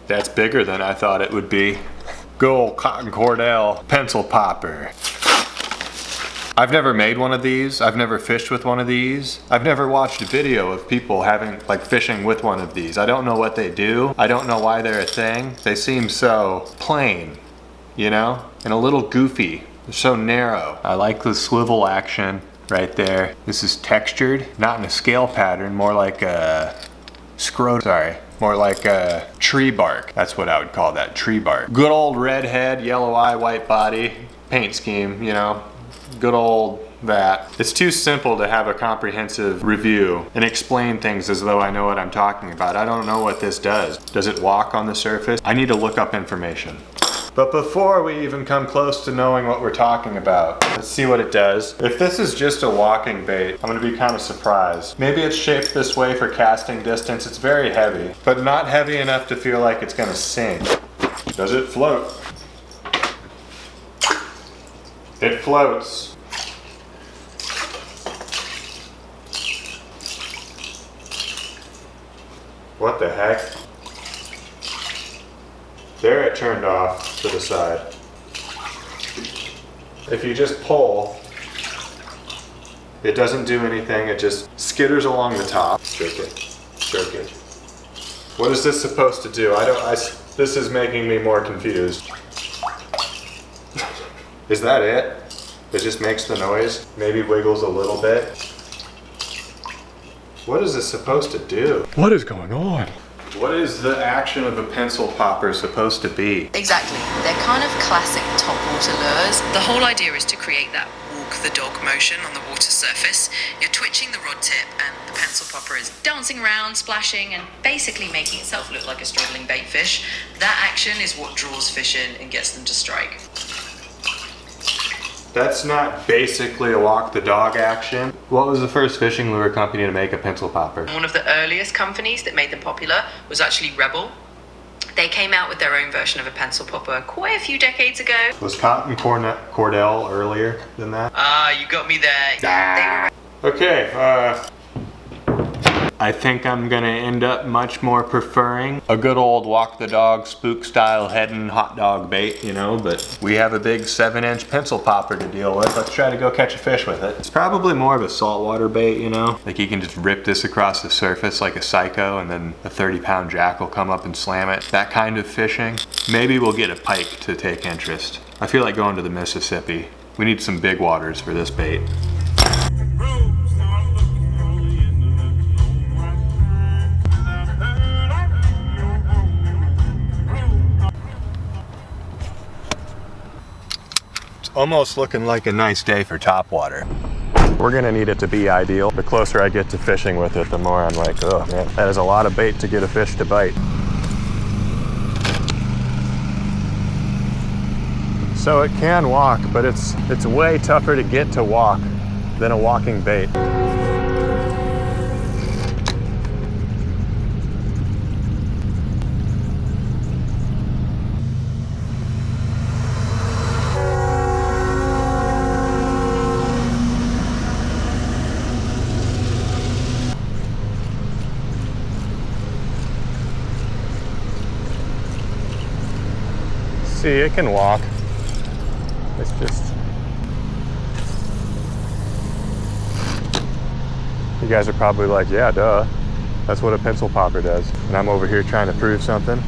That's bigger than I thought it would be. Good old cotton cordell pencil popper. I've never made one of these. I've never fished with one of these. I've never watched a video of people fishing with one of these. I don't know what they do. I don't know why they're a thing. They seem so plain, you know? And a little goofy. They're so narrow. I like the swivel action right there. This is textured, not in a scale pattern, more like a more like a tree bark. That's what I would call that, tree bark. Good old red head, yellow eye, white body, paint scheme, you know? Good old that. It's too simple to have a comprehensive review and explain things as though I know what I'm talking about. I don't know what this does. Does it walk on the surface? I need to look up information. But before we even come close to knowing what we're talking about, let's see what it does. If this is just a walking bait, I'm gonna be kind of surprised. Maybe it's shaped this way for casting distance. It's very heavy, but not heavy enough to feel like it's gonna sink. Does it float? It floats. What the heck? There it turned off to the side. If you just pull, it doesn't do anything. It just skitters along the top. Jerk it, jerk it. What is this supposed to do? This is making me more confused. Is that it? It just makes the noise? Maybe wiggles a little bit? What is this supposed to do? What is going on? What is the action of a pencil popper supposed to be? Exactly. They're kind of classic topwater lures. The whole idea is to create that walk the dog motion on the water surface. You're twitching the rod tip and the pencil popper is dancing around, splashing, and basically making itself look like a struggling bait fish. That action is what draws fish in and gets them to strike. That's not basically a walk the dog action. What was the first fishing lure company to make a pencil popper? One of the earliest companies that made them popular was actually Rebel. They came out with their own version of a pencil popper quite a few decades ago. Was cotton cordell earlier than that? You got me there. Okay, I think I'm gonna end up much more preferring a good old walk the dog spook style heading hot dog bait, you know, but we have a big 7-inch pencil popper to deal with. Let's try to go catch a fish with it. It's probably more of a saltwater bait, you know, like you can just rip this across the surface like a psycho and then a 30-pound jack will come up and slam it. That kind of fishing. Maybe we'll get a pike to take interest. I feel like going to the Mississippi. We need some big waters for this bait. Almost looking like a nice day for topwater. We're gonna need it to be ideal. The closer I get to fishing with it, the more I'm like, oh man, that is a lot of bait to get a fish to bite. So it can walk, but it's way tougher to get to walk than a walking bait. See, it can walk. It's just... You guys are probably like, yeah, duh. That's what a pencil popper does. And I'm over here trying to prove something.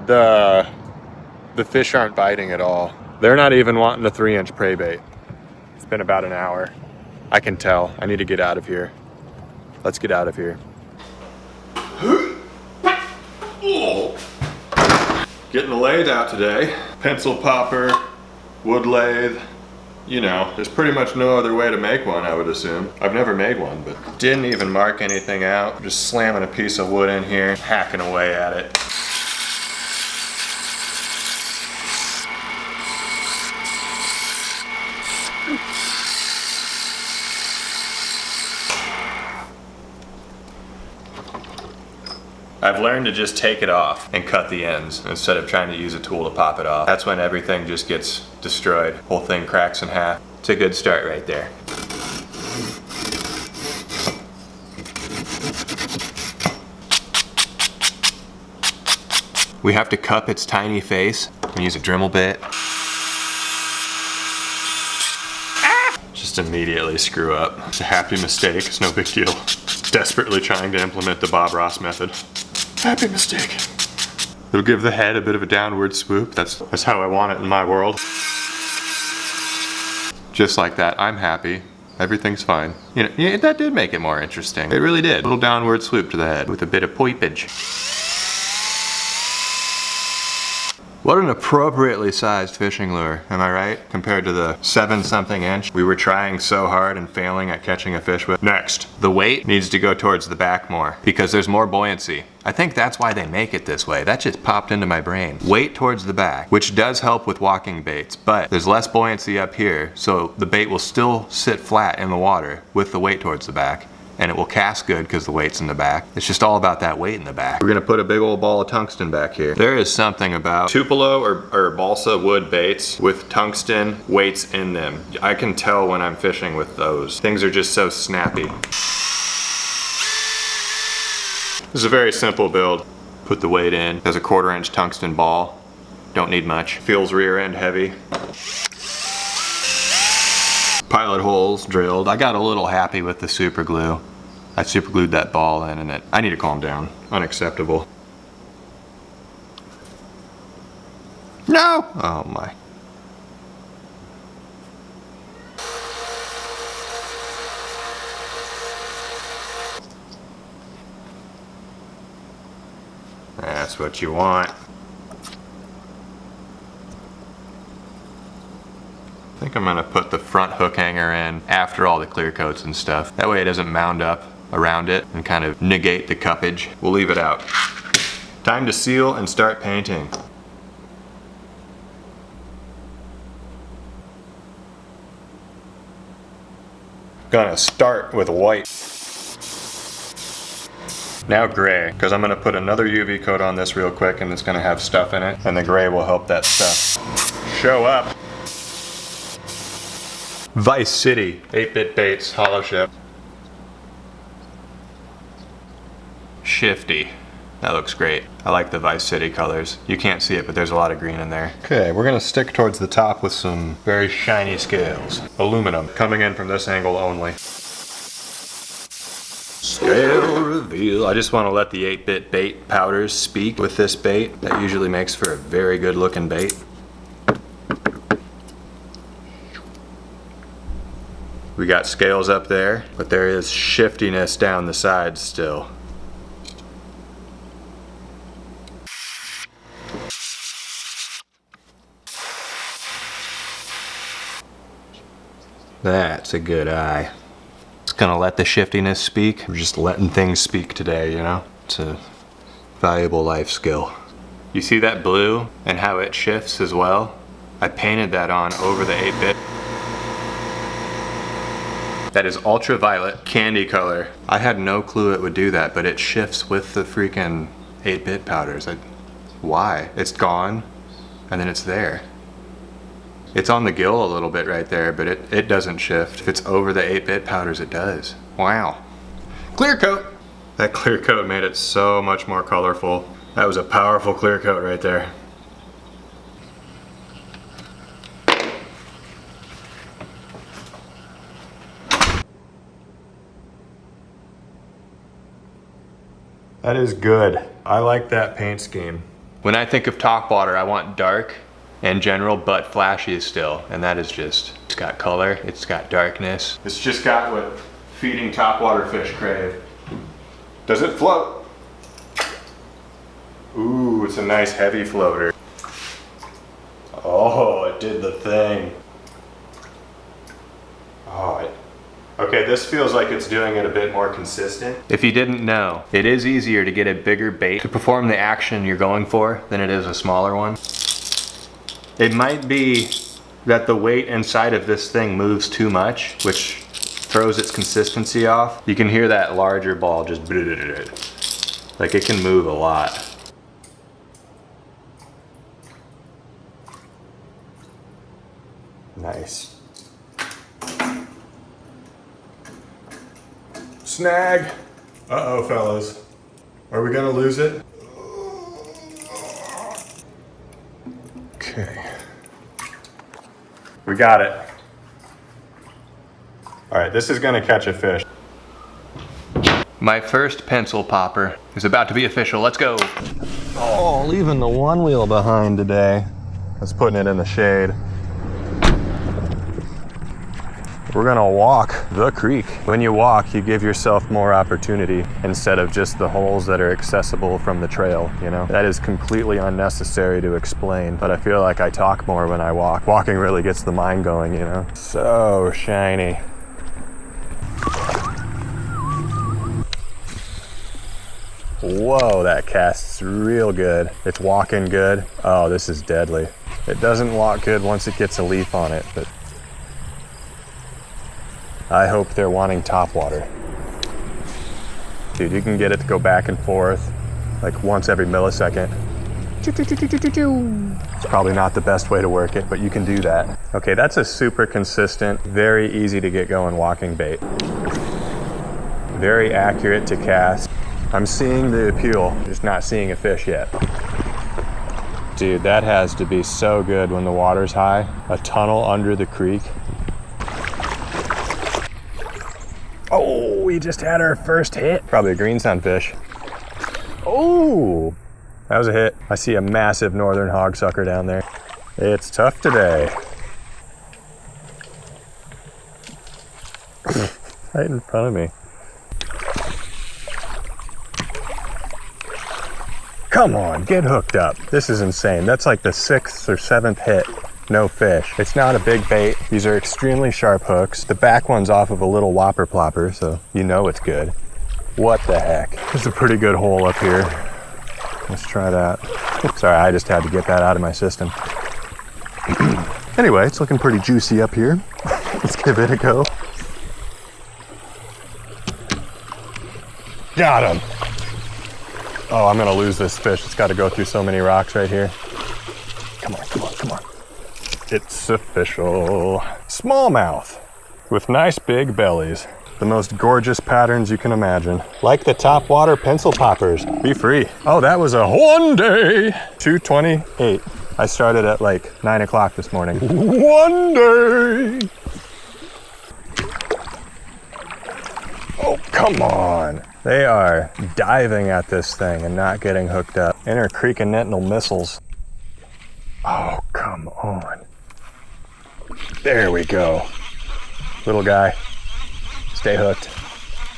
The fish aren't biting at all. They're not even wanting a 3-inch prey bait. It's been about an hour. I can tell. I need to get out of here. Let's get out of here. Getting the lathe out today. Pencil popper, wood lathe. You know, there's pretty much no other way to make one, I would assume. I've never made one, but didn't even mark anything out. Just slamming a piece of wood in here, hacking away at it. I've learned to just take it off and cut the ends instead of trying to use a tool to pop it off. That's when everything just gets destroyed. Whole thing cracks in half. It's a good start right there. We have to cup its tiny face. We use a Dremel bit. Just immediately screw up. It's a happy mistake, it's no big deal. Just desperately trying to implement the Bob Ross method. Happy mistake. It'll give the head a bit of a downward swoop. That's how I want it in my world. Just like that, I'm happy. Everything's fine. You know, yeah, that did make it more interesting. It really did. A little downward swoop to the head with a bit of poipage. What an appropriately sized fishing lure, am I right? Compared to the 7-something inch we were trying so hard and failing at catching a fish with. Next, the weight needs to go towards the back more because there's more buoyancy. I think that's why they make it this way. That just popped into my brain. Weight towards the back, which does help with walking baits, but there's less buoyancy up here, so the bait will still sit flat in the water with the weight towards the back. And it will cast good because the weight's in the back. It's just all about that weight in the back. We're gonna put a big old ball of tungsten back here. There is something about Tupelo or balsa wood baits with tungsten weights in them. I can tell when I'm fishing with those. Things are just so snappy. This is a very simple build. Put the weight in. There's a 1/4 inch tungsten ball. Don't need much. Feels rear end heavy. Pilot holes drilled. I got a little happy with the super glue. I super glued that ball in and I need to calm down. Unacceptable. No! Oh my. That's what you want. I think I'm gonna put the front hook hanger in after all the clear coats and stuff. That way it doesn't mound up around it and kind of negate the cuppage. We'll leave it out. Time to seal and start painting. Gonna start with white. Now gray, because I'm gonna put another UV coat on this real quick and it's gonna have stuff in it, and the gray will help that stuff show up. Vice City, 8-bit baits, hollow ship. Shifty. That looks great. I like the Vice City colors. You can't see it, but there's a lot of green in there. Okay, we're gonna stick towards the top with some very shiny scales. Aluminum, coming in from this angle only. Scale reveal. I just want to let the 8-bit bait powders speak with this bait. That usually makes for a very good looking bait. We got scales up there, but there is shiftiness down the sides still. That's a good eye. It's gonna let the shiftiness speak. We're just letting things speak today, you know? It's a valuable life skill. You see that blue and how it shifts as well? I painted that on over the 8-bit. That is ultraviolet candy color. I had no clue it would do that, but it shifts with the freaking 8-bit powders. Why? It's gone, and then it's there. It's on the gill a little bit right there, but it doesn't shift. If it's over the 8-bit powders, it does. Wow. Clear coat. That clear coat made it so much more colorful. That was a powerful clear coat right there. That is good. I like that paint scheme. When I think of topwater, I want dark in general, but flashy still. And that is just, it's got color, it's got darkness. It's just got what feeding topwater fish crave. Does it float? Ooh, it's a nice heavy floater. Oh, it did the thing. Oh, okay, this feels like it's doing it a bit more consistent. If you didn't know, it is easier to get a bigger bait to perform the action you're going for than it is a smaller one. It might be that the weight inside of this thing moves too much, which throws its consistency off. You can hear that larger ball just like it can move a lot. Nice. Snag. Uh-oh, fellas. Are we gonna lose it? We got it. All right, this is gonna catch a fish. My first pencil popper is about to be official. Let's go. Oh, leaving the one wheel behind today. Just putting it in the shade. We're gonna walk the creek. When you walk, you give yourself more opportunity instead of just the holes that are accessible from the trail, you know? That is completely unnecessary to explain, but I feel like I talk more when I walk. Walking really gets the mind going, you know? So shiny. Whoa, that casts real good. It's walking good. Oh, this is deadly. It doesn't walk good once it gets a leaf on it, but I hope they're wanting topwater. Dude, you can get it to go back and forth like once every millisecond. It's probably not the best way to work it, but you can do that. Okay, that's a super consistent, very easy to get going walking bait. Very accurate to cast. I'm seeing the appeal, just not seeing a fish yet. Dude, that has to be so good when the water's high. A tunnel under the creek. Oh, we just had our first hit. Probably a green sunfish. Oh, that was a hit. I see a massive northern hogsucker down there. It's tough today. Right in front of me. Come on, get hooked up. This is insane. That's like the 6th or 7th hit. No fish. It's not a big bait. These are extremely sharp hooks. The back one's off of a little whopper plopper, so you know it's good. What the heck? There's a pretty good hole up here. Let's try that. Sorry, I just had to get that out of my system. Anyway, it's looking pretty juicy up here. Let's give it a go. Got him. Oh, I'm gonna lose this fish. It's gotta go through so many rocks right here. Come on, come on, come on. It's official. Smallmouth with nice big bellies. The most gorgeous patterns you can imagine. Like the topwater pencil poppers. Be free. Oh, that was a one day. 2:28. I started at like 9 o'clock this morning. One day. Oh, come on. They are diving at this thing and not getting hooked up. Intercreekontinental missiles. Oh, come on. There we go. Little guy. Stay hooked.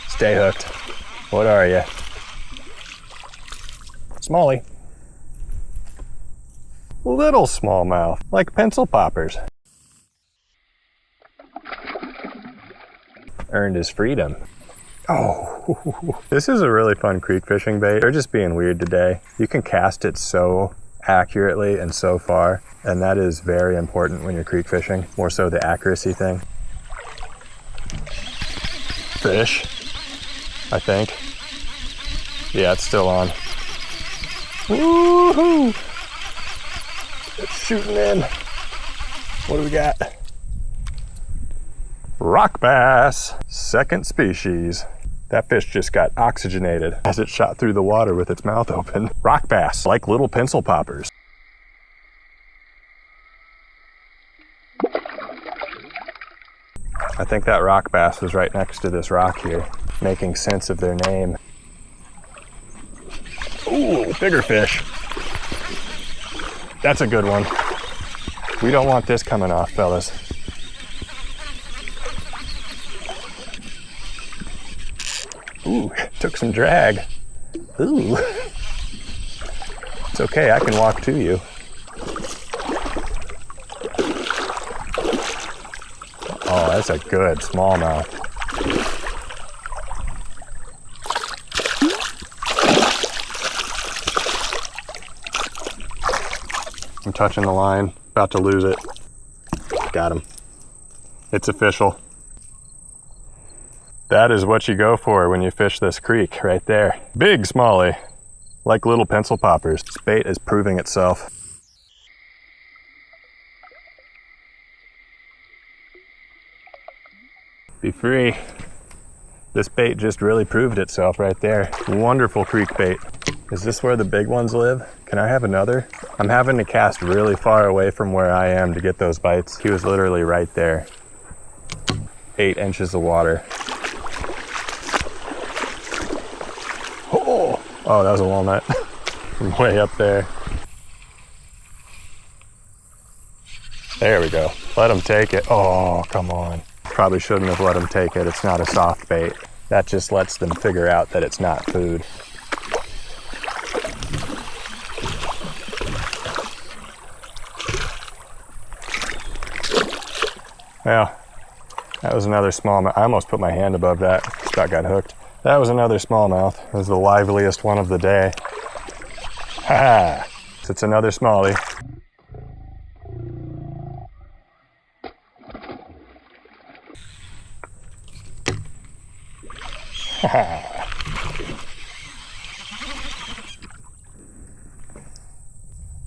Stay hooked. What are you? Smallie. Little smallmouth, like pencil poppers. Earned his freedom. Oh, this is a really fun creek fishing bait. They're just being weird today. You can cast it so accurately and so far, and that is very important when you're creek fishing, more so the accuracy thing. Fish, I think. Yeah, it's still on. Woohoo! It's shooting in. What do we got? Rock bass, second species. That fish just got oxygenated as it shot through the water with its mouth open. Rock bass, like little pencil poppers. I think that rock bass was right next to this rock here, making sense of their name. Ooh, bigger fish. That's a good one. We don't want this coming off, fellas. Ooh, took some drag. Ooh. It's okay, I can walk to you. Oh, that's a good smallmouth. I'm touching the line, about to lose it. Got him. It's official. That is what you go for when you fish this creek, right there. Big smallie, like little pencil poppers. This bait is proving itself. Be free. This bait just really proved itself right there. Wonderful creek bait. Is this where the big ones live? Can I have another? I'm having to cast really far away from where I am to get those bites. He was literally right there. 8 inches of water. Oh, that was a walnut. From way up there. There we go. Let him take it. Oh, come on. Probably shouldn't have let him take it. It's not a soft bait. That just lets them figure out that it's not food. Well, that was another smallmouth. I almost put my hand above that. Just about got hooked. That was another smallmouth. It was the liveliest one of the day. Ha! It's another smallie.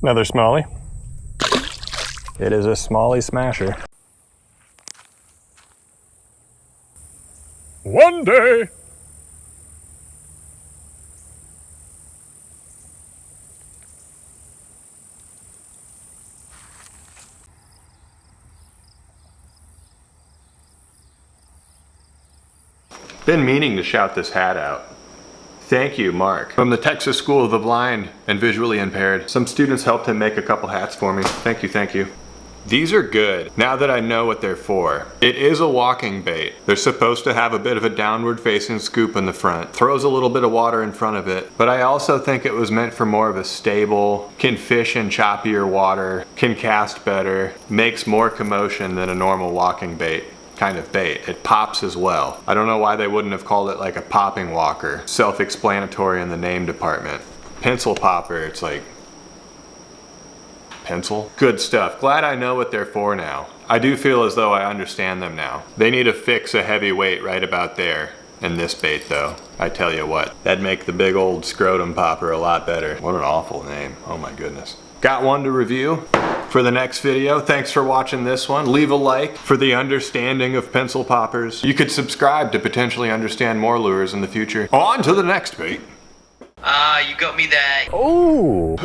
Another smallie. It is a smallie smasher. One day. Been meaning to shout this hat out. Thank you, Mark. From the Texas School of the Blind and Visually Impaired. Some students helped him make a couple hats for me. Thank you, thank you. These are good, now that I know what they're for. It is a walking bait. They're supposed to have a bit of a downward facing scoop in the front. Throws a little bit of water in front of it. But I also think it was meant for more of a stable, can fish in choppier water, can cast better, makes more commotion than a normal walking bait kind of bait. It pops as well. I don't know why they wouldn't have called it like a popping walker. Self-explanatory in the name department. Pencil popper, it's like, pencil? Good stuff. Glad I know what they're for now. I do feel as though I understand them now. They need to fix a heavy weight right about there. In this bait though, I tell you what, that'd make the big old scrotum popper a lot better. What an awful name, oh my goodness. Got one to review for the next video. Thanks for watching this one. Leave a like for the understanding of pencil poppers. You could subscribe to potentially understand more lures in the future. On to the next bait. You got me there. Oh!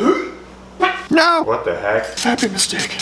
No! What the heck? Happy mistake.